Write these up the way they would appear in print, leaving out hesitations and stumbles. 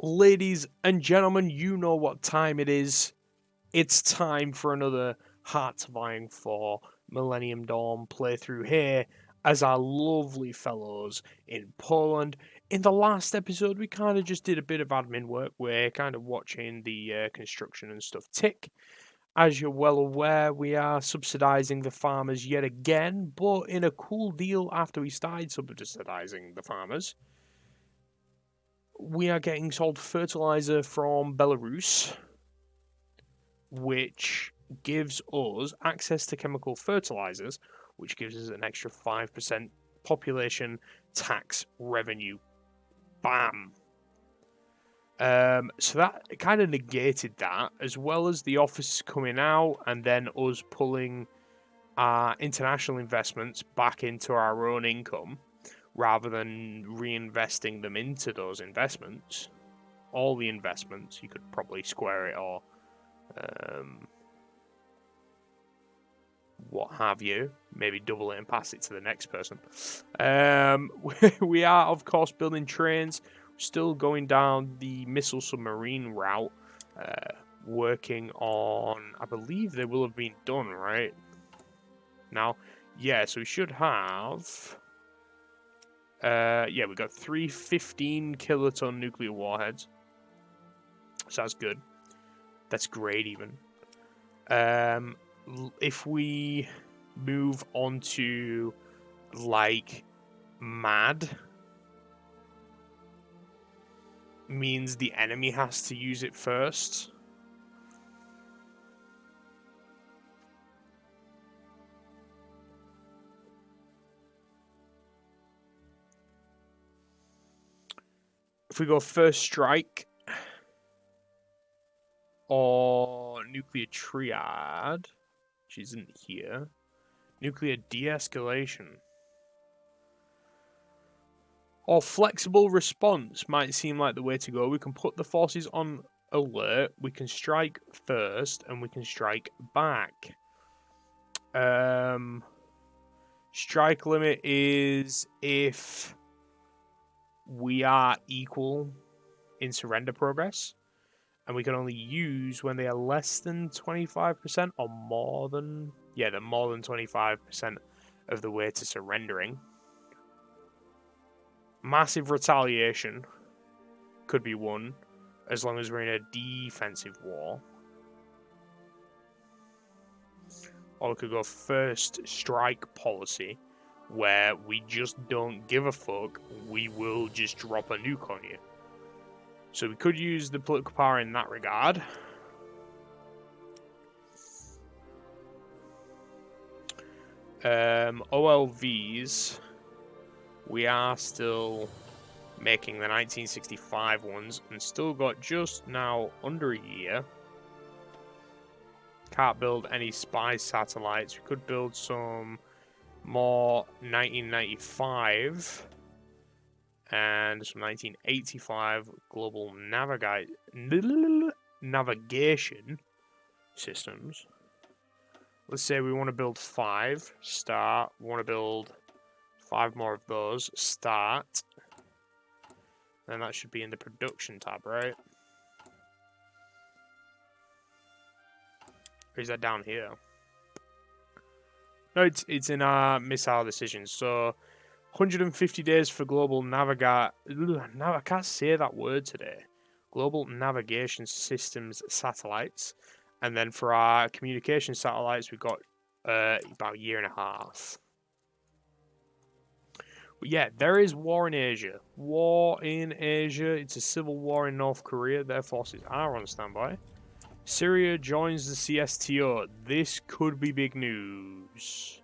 Ladies and gentlemen, you know what time it is. It's time for another Hearts of Iron 4 Millennium Dawn playthrough here as our lovely fellows in Poland. In the last episode, we kind of just did a bit of admin work. We're kind of watching the construction and stuff tick. As you're well aware, we are subsidising the farmers yet again, but in a cool deal after we started subsidising the farmers. We are getting sold fertilizer from Belarus, which gives us access to chemical fertilizers, which gives us an extra 5% population tax revenue. Bam! So that kind of negated that, as well as the office coming out and then us pulling our international investments back into our own income rather than reinvesting them into those investments. All the investments, you could probably square it or what have you, maybe double it and pass it to the next person. We are, of course, building trains, still going down the missile submarine route, working on, I believe they will have been done, right? Now, yeah, so we should have, yeah, we got 3 15 kiloton nuclear warheads. So that's good. That's great, even. If we move on to, like, mad, means the enemy has to use it first. If we go first strike or nuclear triad, which isn't here, nuclear de-escalation or flexible response might seem like the way to go. We can put the forces on alert, we can strike first, and we can strike back. Strike limit is if we are equal in surrender progress, and we can only use when they are less than 25% or more than, yeah, they're more than 25% of the way to surrendering. Massive retaliation could be won as long as we're in a defensive war. Or we could go first strike policy, where we just don't give a fuck, we will just drop a nuke on you. So we could use the political power in that regard. OLVs, we are still making the 1965 ones and still got just now under a year. Can't build any spy satellites. We could build some more 1995 and some 1985 global navigation systems. Let's say we want to build 5. Start. We want to build 5 more of those. Start. Then that should be in the production tab, right? Or is that down here? No, it's in our missile decisions. So 150 days for global I can't say that word today. Global navigation systems satellites. And then for our communication satellites, we've got about a year and a half. But yeah, there is war in Asia. War in Asia. It's a civil war in North Korea. Their forces are on standby. Syria joins the CSTO. This could be big news.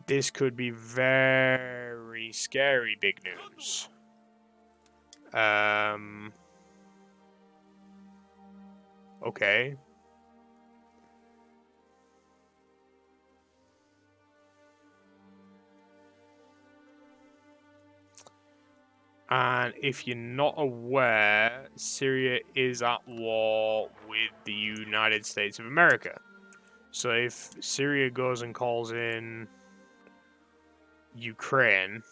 This could be very scary big news. Okay. And if you're not aware, Syria is at war with the United States of America. So if Syria goes and calls in Ukraine,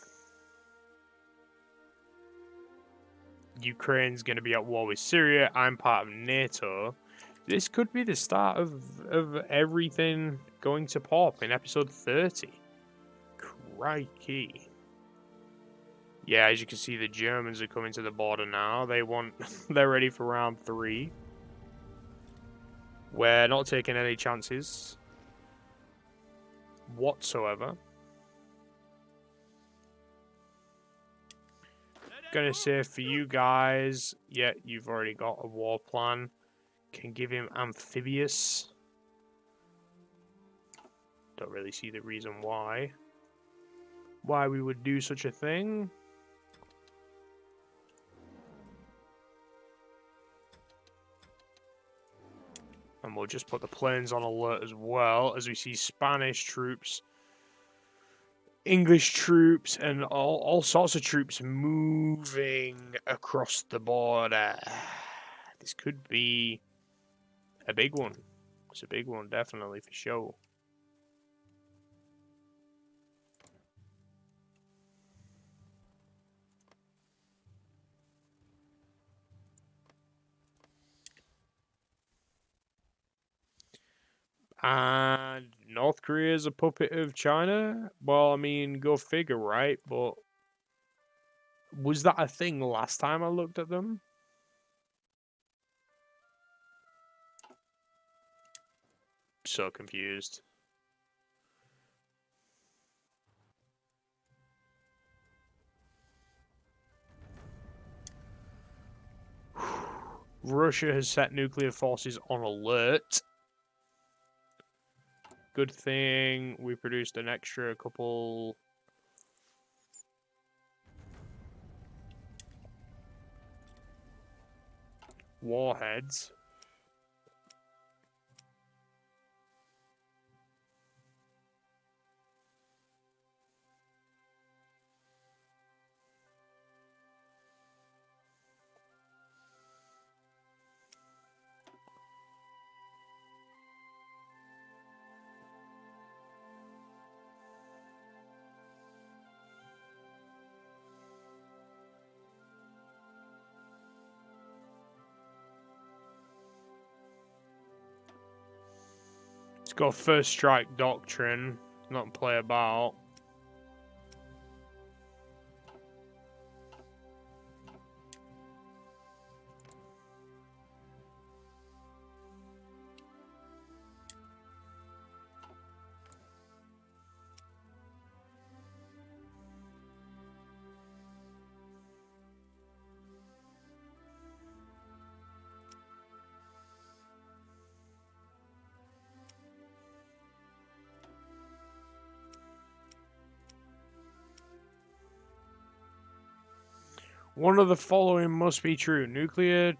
Ukraine's going to be at war with Syria. I'm part of NATO. This could be the start of everything going to pop in episode 30. Crikey. Yeah, as you can see, the Germans are coming to the border now. They're ready for round 3. We're not taking any chances whatsoever. Gonna say for you guys, yeah, you've already got a war plan. Can give him amphibious. Don't really see the reason why we would do such a thing. And we'll just put the planes on alert as well, as we see Spanish troops, English troops, and all sorts of troops moving across the border. This could be a big one. It's a big one, definitely, for sure. And North Korea is a puppet of China? Well, I mean, go figure, right? But was that a thing last time I looked at them? So confused. Russia has set nuclear forces on alert. Good thing we produced an extra couple warheads. Let's go first strike doctrine, not play about. One of the following must be true. Nuclear.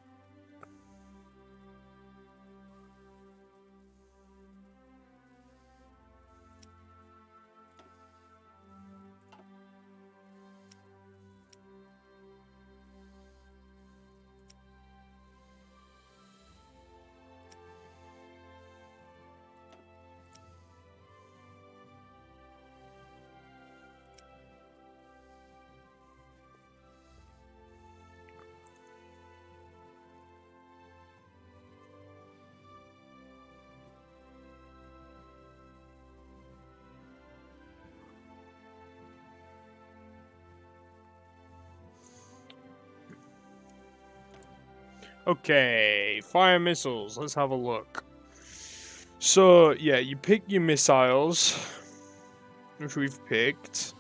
Okay, fire missiles. Let's have a look. So, yeah, you pick your missiles, which we've picked.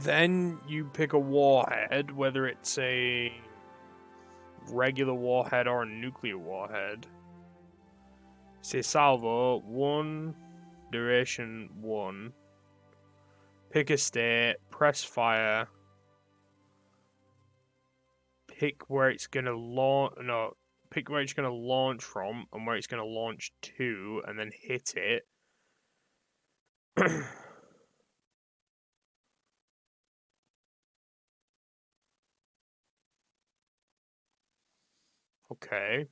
Then you pick a warhead, whether it's a regular warhead or a nuclear warhead. Say salvo, 1, duration 1. Pick a state, press fire. Pick where it's gonna launch. No, pick where it's gonna launch from and where it's gonna launch to, and then hit it. Okay.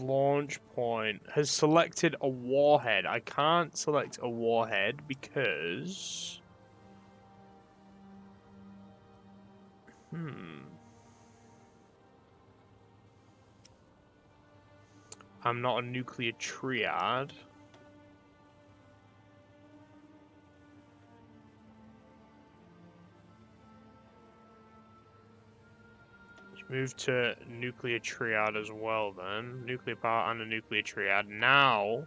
launch point has selected a warhead. I can't select a warhead because... I'm not a nuclear triad. Let's move to nuclear triad as well then. Nuclear power and a nuclear triad. Now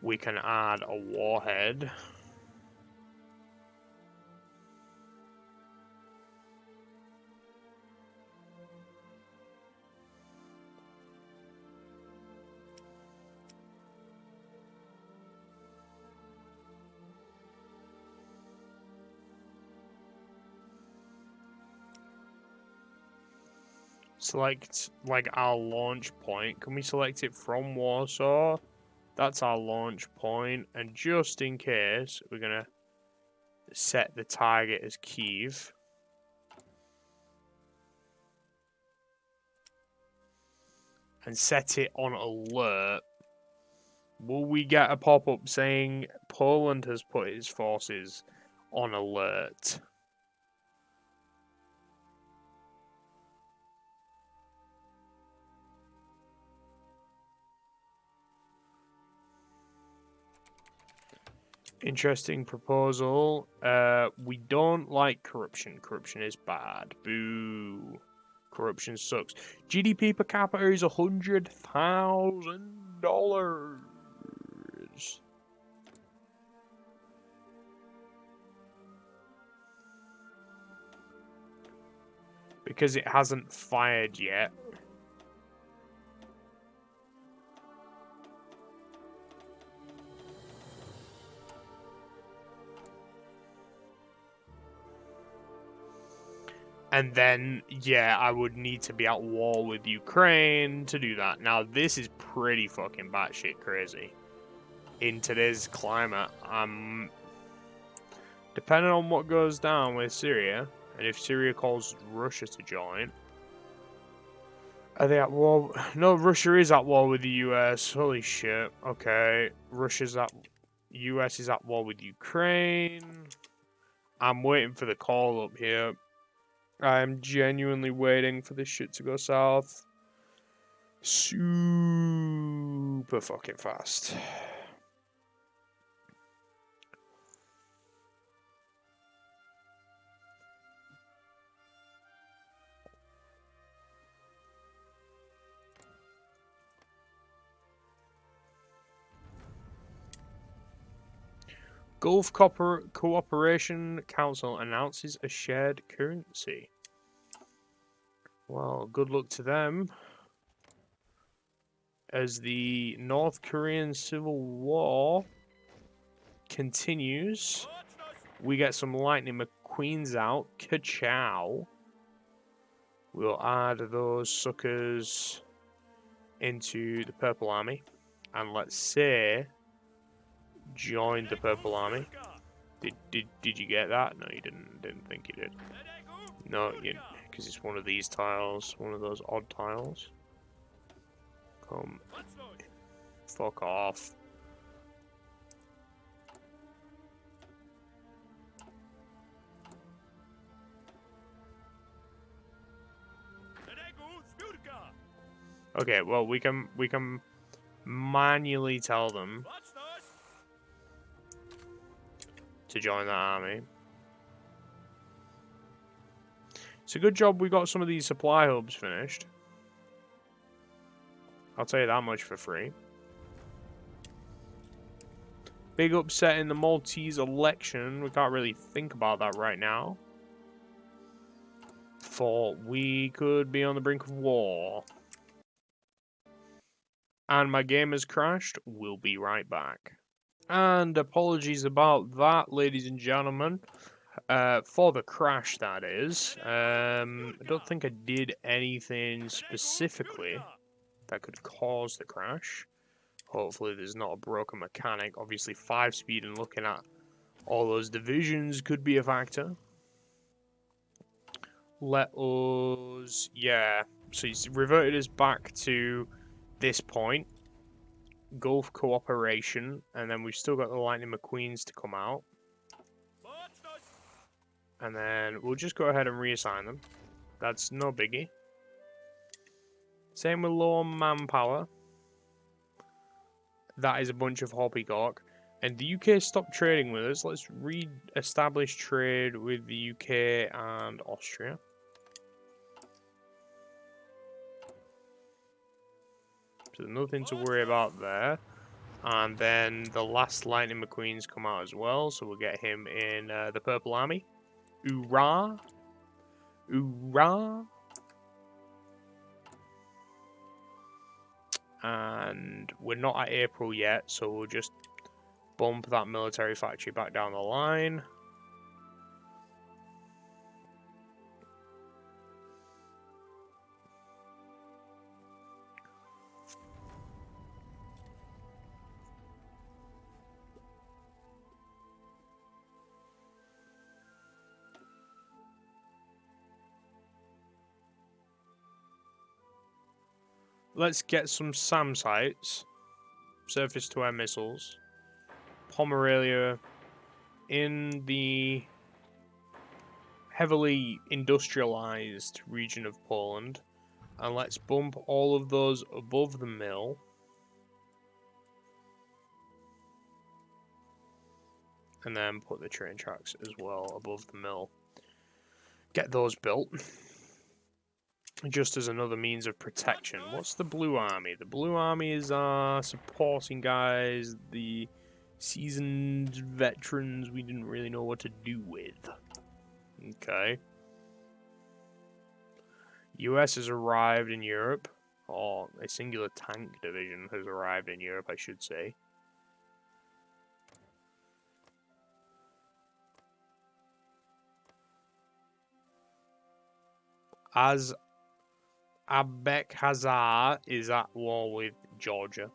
we can add a warhead. Select like our launch point. Can we select it from Warsaw? That's our launch point, and just in case, we're gonna set the target as Kyiv. And set it on alert. Will we get a pop-up saying Poland has put its forces on alert? Interesting proposal. We don't like corruption. Corruption is bad. Boo. Corruption sucks. GDP per capita is $100,000. Because it hasn't fired yet. And then, yeah, I would need to be at war with Ukraine to do that. Now, this is pretty fucking batshit crazy. In today's climate, depending on what goes down with Syria, and if Syria calls Russia to join, are they at war? No, Russia is at war with the US. Holy shit. Okay, US is at war with Ukraine. I'm waiting for the call up here. I'm genuinely waiting for this shit to go south. Super fucking fast. Gulf Cooperation Council announces a shared currency. Well, good luck to them. As the North Korean Civil War continues, we get some Lightning McQueens out. Ka-chow. We'll add those suckers into the Purple Army. And let's say, join the Purple Army. Did you get that? No, you didn't think you did. No, because it's one of these tiles, one of those odd tiles. Come. Fuck off. Okay, well we can manually tell them to join that army. It's a good job we got some of these supply hubs finished. I'll tell you that much for free. Big upset in the Maltese election. We can't really think about that right now. For we could be on the brink of war. And my game has crashed. We'll be right back. And apologies about that, ladies and gentlemen. For the crash, that is. I don't think I did anything specifically that could cause the crash. Hopefully there's not a broken mechanic. Obviously 5-speed and looking at all those divisions could be a factor. Let us... yeah. So he's reverted us back to this point. Gulf cooperation, and then we've still got the Lightning McQueens to come out. And then we'll just go ahead and reassign them. That's no biggie. Same with low on manpower. That is a bunch of Hoppycock. And the UK stopped trading with us. Let's re-establish trade with the UK and Austria. So nothing to worry about there. And then the last Lightning McQueens come out as well. So we'll get him in the Purple Army. Hoorah! Hoorah! And we're not at April yet, so we'll just bump that military factory back down the line. Let's get some SAM sites, surface-to-air missiles, Pomerania in the heavily industrialized region of Poland, and let's bump all of those above the mill. And then put the train tracks as well above the mill. Get those built. Just as another means of protection. What's the Blue Army? The Blue Army is supporting guys, the seasoned veterans we didn't really know what to do with. Okay. US has arrived in Europe. Or a singular tank division has arrived in Europe, I should say. As Abek Hazar is at war with Georgia.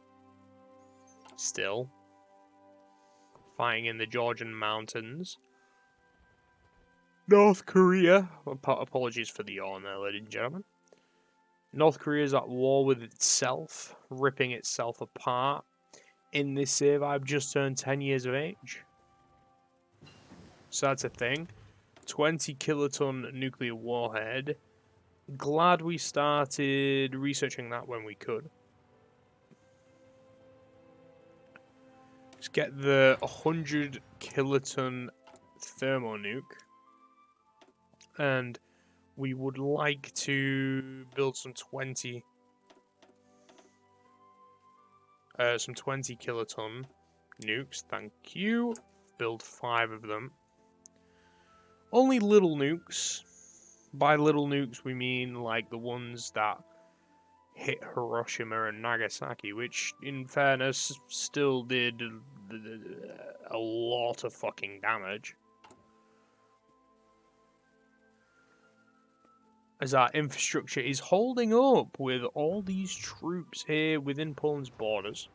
Still. Fighting in the Georgian mountains. North Korea. Apologies for the yawn there, ladies and gentlemen. North Korea is at war with itself. Ripping itself apart. In this save, I've just turned 10 years of age. So that's a thing. 20 kiloton nuclear warhead. Glad we started researching that when we could. Let's get the 100 kiloton thermonuke. And we would like to build some 20 kiloton nukes. Thank you. Build 5 of them. Only little nukes. By little nukes, we mean like the ones that hit Hiroshima and Nagasaki, which, in fairness, still did a lot of fucking damage. As our infrastructure is holding up with all these troops here within Poland's borders.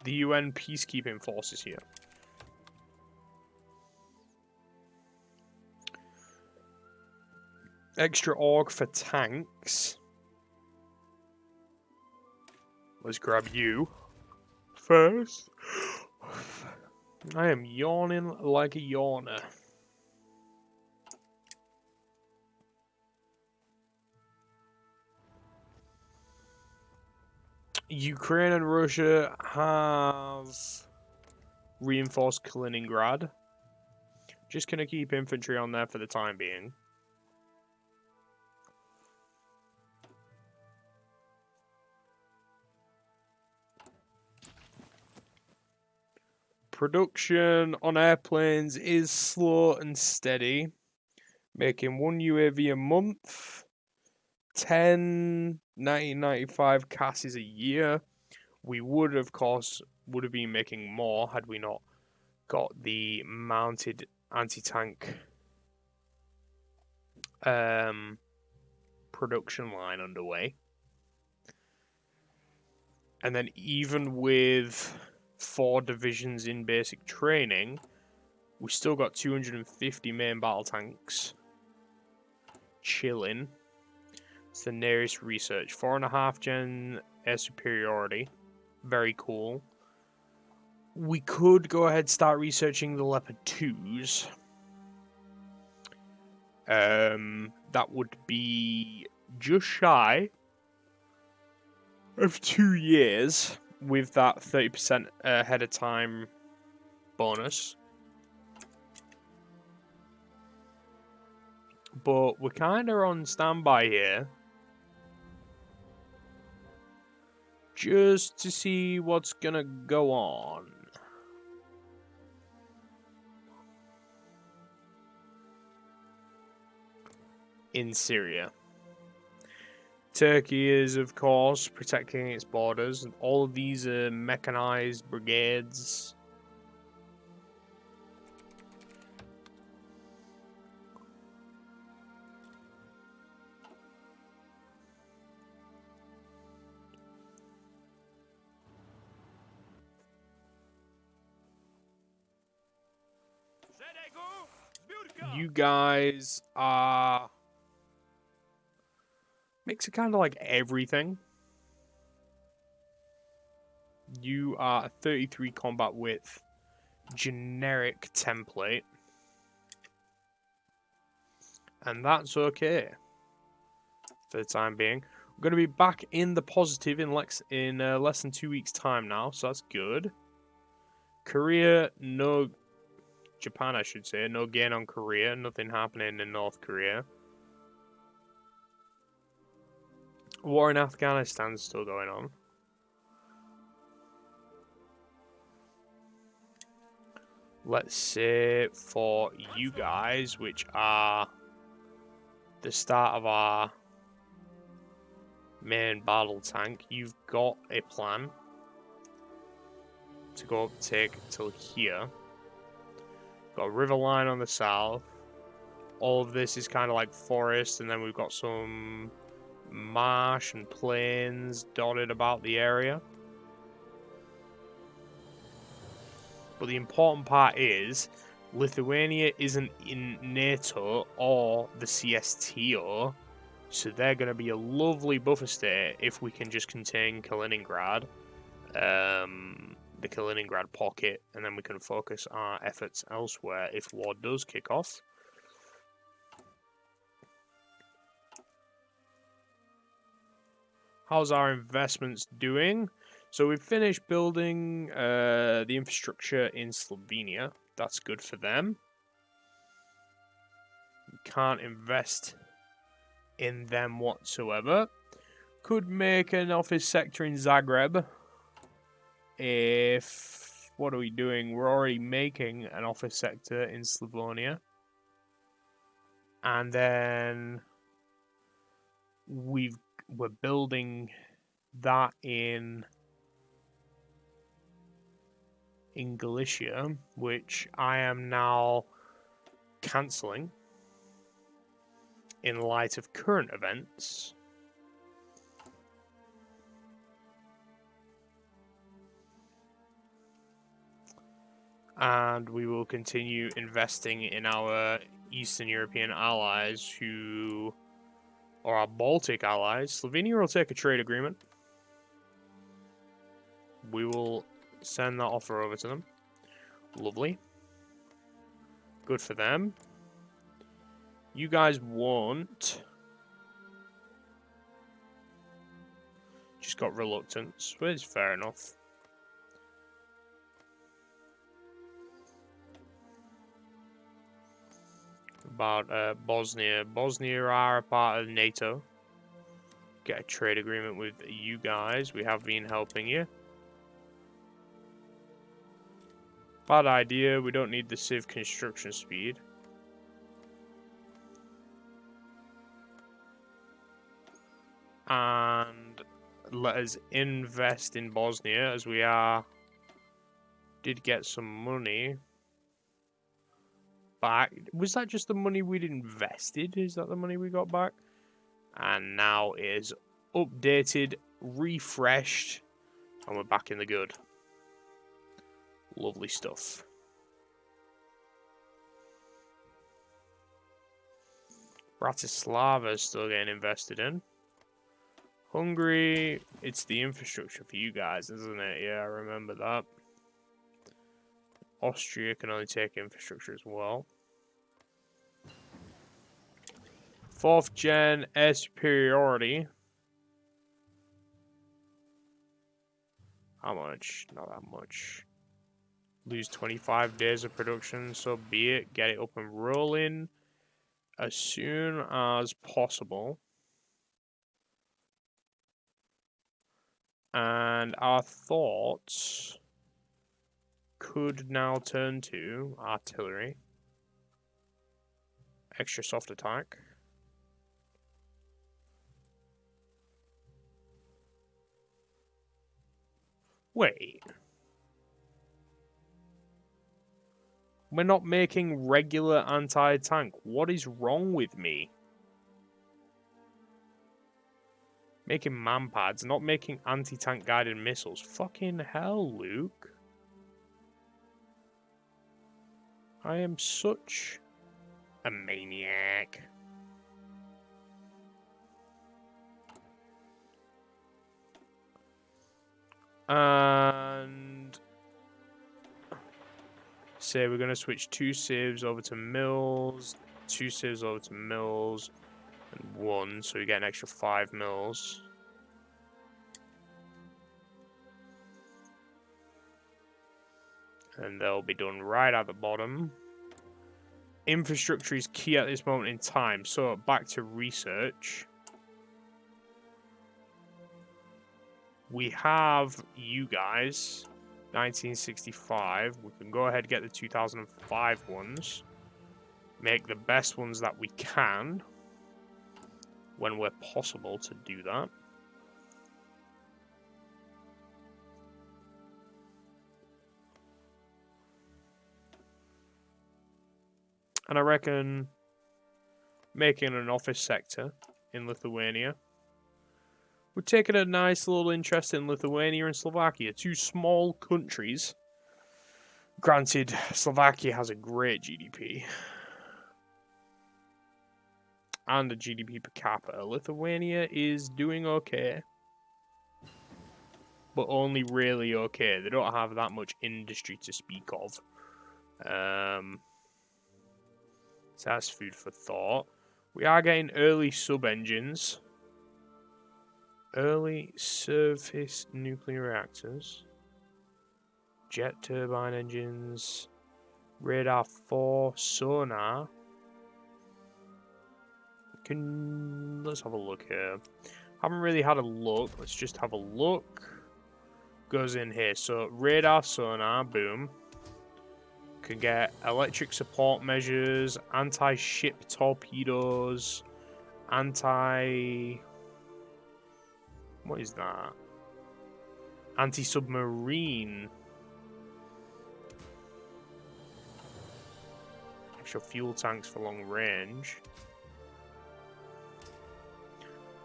The UN peacekeeping forces here. Extra org for tanks. Let's grab you first. I am yawning like a yawner. Ukraine and Russia have reinforced Kaliningrad. Just gonna keep infantry on there for the time being. Production on airplanes is slow and steady, making 1 UAV a month, 10 1995 CASs a year. We would, of course, have been making more had we not got the mounted anti-tank production line underway. And then even with 4 divisions in basic training, we still got 250 main battle tanks chilling. It's the nearest research. 4.5 gen air superiority. Very cool. We could go ahead and start researching the Leopard 2s. That would be just shy of 2 years with that 30% ahead of time bonus. But we're kind of on standby here. Just to see what's gonna go on. In Syria. Turkey is, of course, protecting its borders, and all of these are mechanized brigades. You guys are makes it kind of like everything. You are a 33 combat width generic template, and that's okay for the time being. We're going to be back in the positive in less than 2 weeks' time now, so that's good. Korea, no. Japan, I should say, no gain on Korea. Nothing happening in North Korea. War in Afghanistan is still going on. Let's say for you guys, which are the start of our main battle tank, you've got a plan to go up, take till here. Got a river line on the south. All of this is kind of like forest, and then we've got some marsh and plains dotted about the area. But the important part is Lithuania isn't in NATO or the CSTO, so they're going to be a lovely buffer state if we can just contain Kaliningrad, the Kaliningrad pocket, and then we can focus our efforts elsewhere if war does kick off. How's our investments doing? So we've finished building the infrastructure in Slovenia. That's good for them. We can't invest in them whatsoever. Could make an office sector in Zagreb. What are we doing? We're already making an office sector in Slavonia. And then we're building that in Galicia, which I am now cancelling in light of current events. And we will continue investing in our Eastern European allies or our Baltic allies. Slovenia will take a trade agreement. We will send that offer over to them. Lovely. Good for them. You guys won't. Just got reluctance, but it's fair enough. About Bosnia. Bosnia are a part of NATO. Get a trade agreement with you guys. We have been helping you. Bad idea. We don't need the civ construction speed. And let us invest in Bosnia as we did get some money back. Was that just the money we'd invested? Is that the money we got back? And now it is updated, refreshed, and we're back in the good. Lovely stuff. Bratislava is still getting invested in. Hungary, it's the infrastructure for you guys, isn't it? Yeah, I remember that. Austria can only take infrastructure as well. 4th gen air superiority. How much? Not that much. Lose 25 days of production, so be it. Get it up and rolling as soon as possible. And our thoughts could now turn to artillery. Extra soft attack. Wait. We're not making regular anti-tank. What is wrong with me? Making manpads, not making anti-tank guided missiles. Fucking hell, Luke. I am such a maniac. And say we're going to switch 2 civs over to mills, 2 civs over to mills, and 1, so we get an extra 5 mills. And they'll be done right at the bottom. Infrastructure is key at this moment in time, so back to research. We have you guys, 1965. We can go ahead and get the 2005 ones. Make the best ones that we can when we're possible to do that. And I reckon making an office sector in Lithuania would take a nice little interest in Lithuania and Slovakia, 2 small countries. Granted, Slovakia has a great GDP. And a GDP per capita. Lithuania is doing okay. But only really okay. They don't have that much industry to speak of. So that's food for thought. We are getting early sub-engines. Early surface nuclear reactors. Jet turbine engines. Radar 4. Sonar. Let's have a look here. Haven't really had a look. Let's just have a look. Goes in here. So radar, sonar, boom. Can get electric support measures, anti-ship torpedoes, what is that? Anti-submarine. Extra fuel tanks for long range.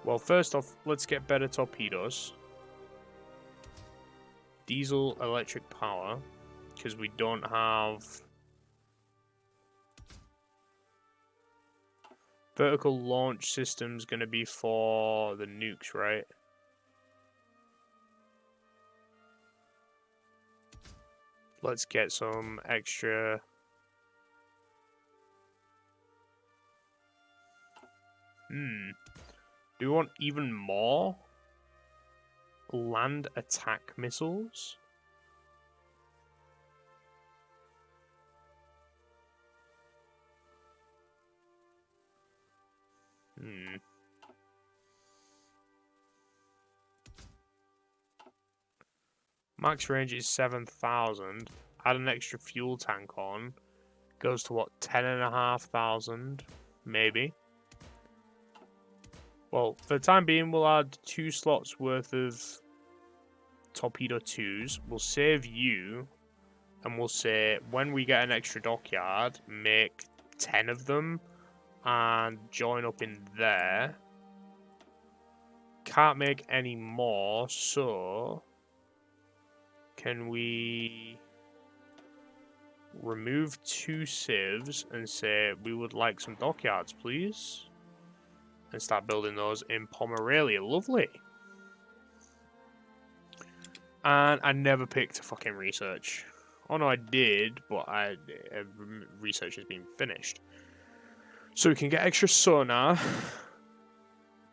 Well, first off, let's get better torpedoes. Diesel electric power, because we don't have vertical launch systems. Going to be for the nukes, right? Let's get some extra. Do we want even more land attack missiles? Max range is 7,000. Add an extra fuel tank on. Goes to what, 10,500? Maybe. Well, for the time being, we'll add 2 slots worth of torpedo 2s. We'll save you. And we'll say, when we get an extra dockyard, make 10 of them. And join up in there. Can't make any more, so can we remove 2 civs and say we would like some dockyards, please? And start building those in Pomerania. Lovely. And I never picked a fucking research. Oh no, I did, but research has been finished. So we can get extra sonar,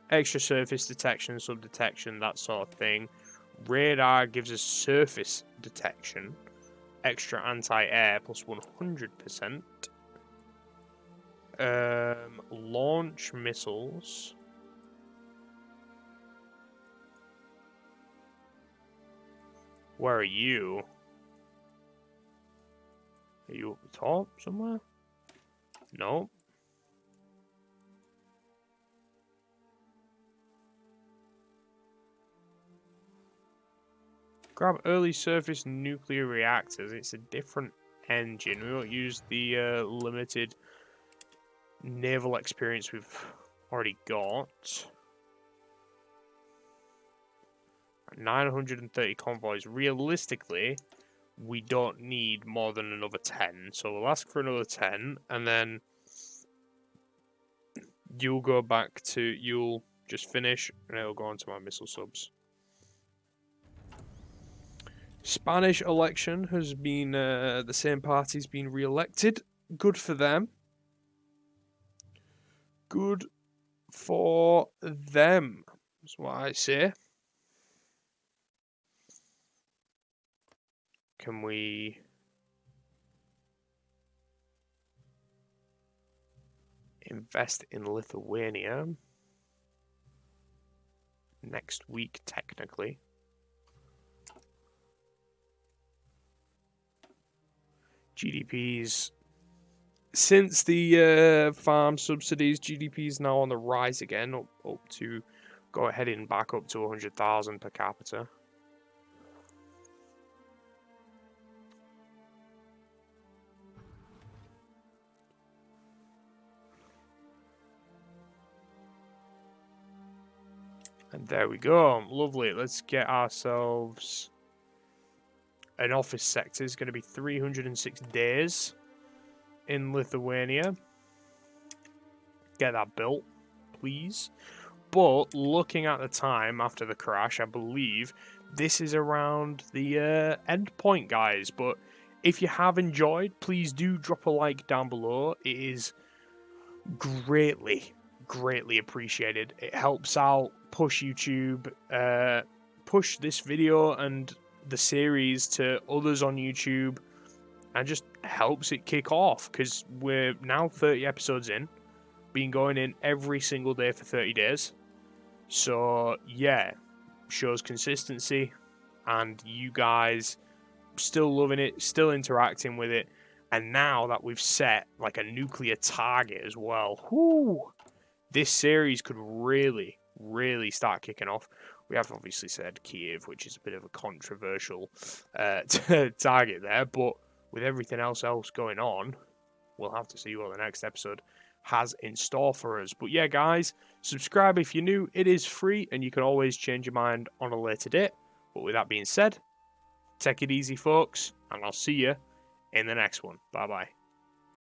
extra surface detection, sub-detection, that sort of thing. Radar gives us surface detection, extra anti-air plus 100%. Launch missiles. Where are you? Are you up the top somewhere? No. Grab early surface nuclear reactors. It's a different engine. We won't use the limited naval experience we've already got. 930 convoys. Realistically, we don't need more than another 10. So we'll ask for another 10, and then you'll go back to, you'll just finish, and it'll go on to my missile subs. Spanish election has been, the same party's been re-elected. Good for them. Good for them. That's what I say. Can we... invest in Lithuania next week, technically. GDP's since the farm subsidies, GDP is now on the rise again, up to heading back up to 100,000 per capita. And there we go. Lovely. Let's get ourselves an office sector. It's going to be 306 days in Lithuania. Get that built, please. But looking at the time after the crash, I believe this is around the end point, guys. But if you have enjoyed, please do drop a like down below. It is greatly appreciated. It helps out, push YouTube, push this video and the series to others on YouTube, and just helps it kick off, because we're now 30 episodes in, been going in every single day for 30 days. So yeah, shows consistency, and you guys still loving it, still interacting with it. And now that we've set like a nuclear target as well, whoo, this series could really start kicking off. We have obviously said Kiev, which is a bit of a controversial target there, but with everything else going on, we'll have to see what the next episode has in store for us. But yeah, guys, subscribe if you're new. It is free, and you can always change your mind on a later date. But with that being said, take it easy, folks, and I'll see you in the next one. Bye-bye.